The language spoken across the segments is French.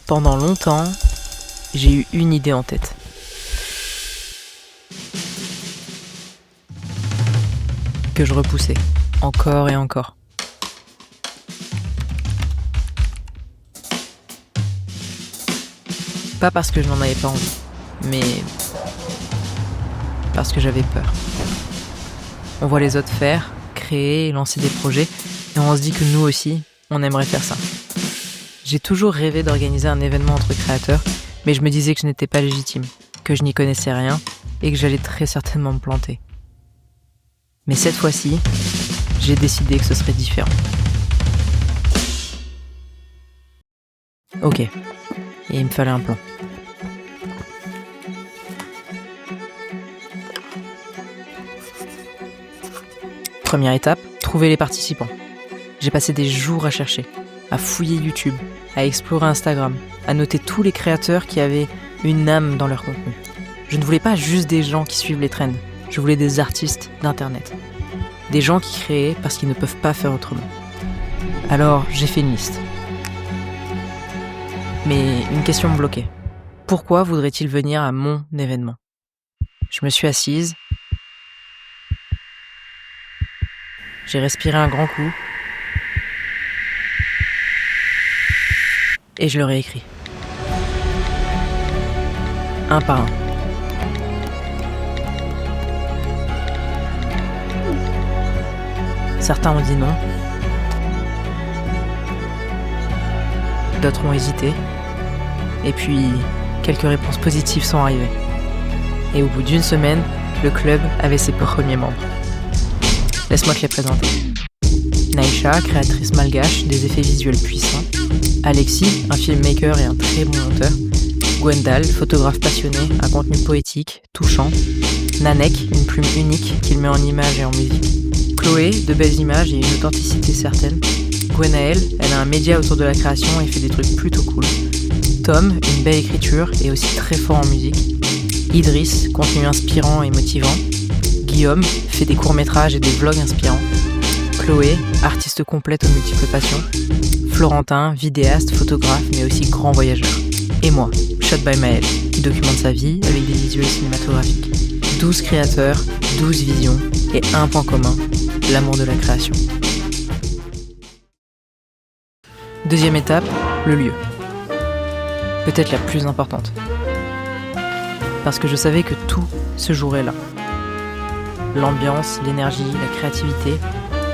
Pendant longtemps, j'ai eu une idée en tête. Que je repoussais, encore et encore. Pas parce que je n'en avais pas envie, mais parce que j'avais peur. On voit les autres faire, créer, lancer des projets, et on se dit que nous aussi, on aimerait faire ça. J'ai toujours rêvé d'organiser un événement entre créateurs, mais je me disais que je n'étais pas légitime, que je n'y connaissais rien, et que j'allais très certainement me planter. Mais cette fois-ci, j'ai décidé que ce serait différent. Ok, et il me fallait un plan. Première étape, trouver les participants. J'ai passé des jours à chercher, à fouiller YouTube, à explorer Instagram, à noter tous les créateurs qui avaient une âme dans leur contenu. Je ne voulais pas juste des gens qui suivent les trends, je voulais des artistes d'internet. Des gens qui créaient parce qu'ils ne peuvent pas faire autrement. Alors, j'ai fait une liste. Mais une question me bloquait. Pourquoi voudrait-il venir à mon événement ? Je me suis assise. J'ai respiré un grand coup. Et je leur ai écrit. Un par un. Certains ont dit non. D'autres ont hésité. Et puis, quelques réponses positives sont arrivées. Et au bout d'une semaine, le club avait ses premiers membres. Laisse-moi te les présenter. Naïcha, créatrice malgache des effets visuels puissants. Alexis, un filmmaker et un très bon monteur. Gwendal, photographe passionné, un contenu poétique, touchant. Nanek, une plume unique qu'il met en images et en musique. Chloé, de belles images et une authenticité certaine. Gwenaël, elle a un média autour de la création et fait des trucs plutôt cool. Tom, une belle écriture et aussi très fort en musique. Idriss, contenu inspirant et motivant. Guillaume, fait des courts-métrages et des vlogs inspirants. Chloé, artiste complète aux multiples passions. Florentin, vidéaste, photographe, mais aussi grand voyageur. Et moi, Shot by Maël, qui documente sa vie avec des visuels cinématographiques. 12 créateurs, 12 visions et un point commun, l'amour de la création. Deuxième étape, le lieu. Peut-être la plus importante. Parce que je savais que tout se jouerait là. L'ambiance, l'énergie, la créativité,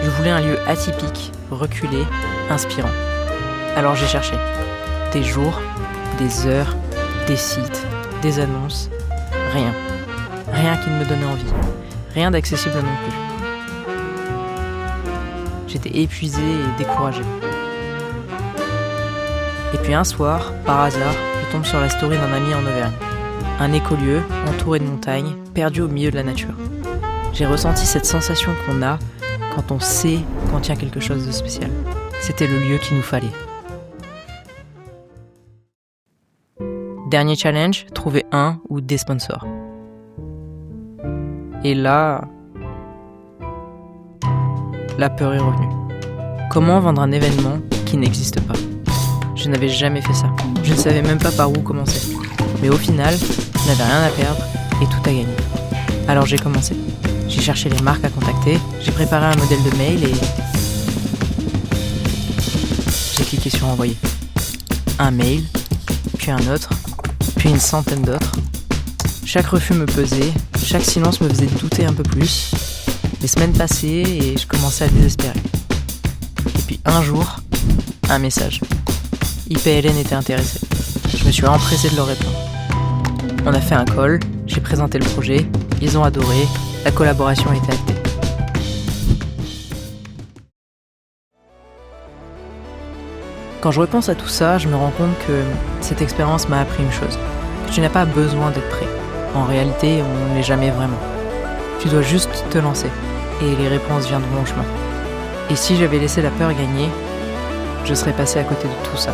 je voulais un lieu atypique, reculé, inspirant. Alors j'ai cherché. Des jours, des heures, des sites, des annonces, rien. Rien qui ne me donnait envie. Rien d'accessible non plus. J'étais épuisé et découragé. Et puis un soir, par hasard, je tombe sur la story d'un ami en Auvergne. Un écolieu, entouré de montagnes, perdu au milieu de la nature. J'ai ressenti cette sensation qu'on a quand on sait qu'on tient quelque chose de spécial. C'était le lieu qu'il nous fallait. Dernier challenge, trouver un ou des sponsors. Et là, la peur est revenue. Comment vendre un événement qui n'existe pas ? Je n'avais jamais fait ça. Je ne savais même pas par où commencer. Mais au final, je n'avais rien à perdre et tout à gagner. Alors j'ai commencé. J'ai cherché les marques à contacter, j'ai préparé un modèle de mail et j'ai cliqué sur envoyer. Un mail, puis un autre, puis une centaine d'autres. Chaque refus me pesait, chaque silence me faisait douter un peu plus. Les semaines passaient et je commençais à désespérer. Et puis un jour, un message. IPLN était intéressé. Je me suis empressé de leur répondre. On a fait un call, j'ai présenté le projet, ils ont adoré, la collaboration a été actée. Quand je repense à tout ça, je me rends compte que cette expérience m'a appris une chose. Tu n'as pas besoin d'être prêt. En réalité, on ne l'est jamais vraiment. Tu dois juste te lancer, et les réponses viendront en chemin. Et si j'avais laissé la peur gagner, je serais passé à côté de tout ça.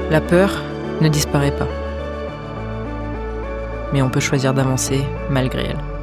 La peur ne disparaît pas. Mais on peut choisir d'avancer malgré elle.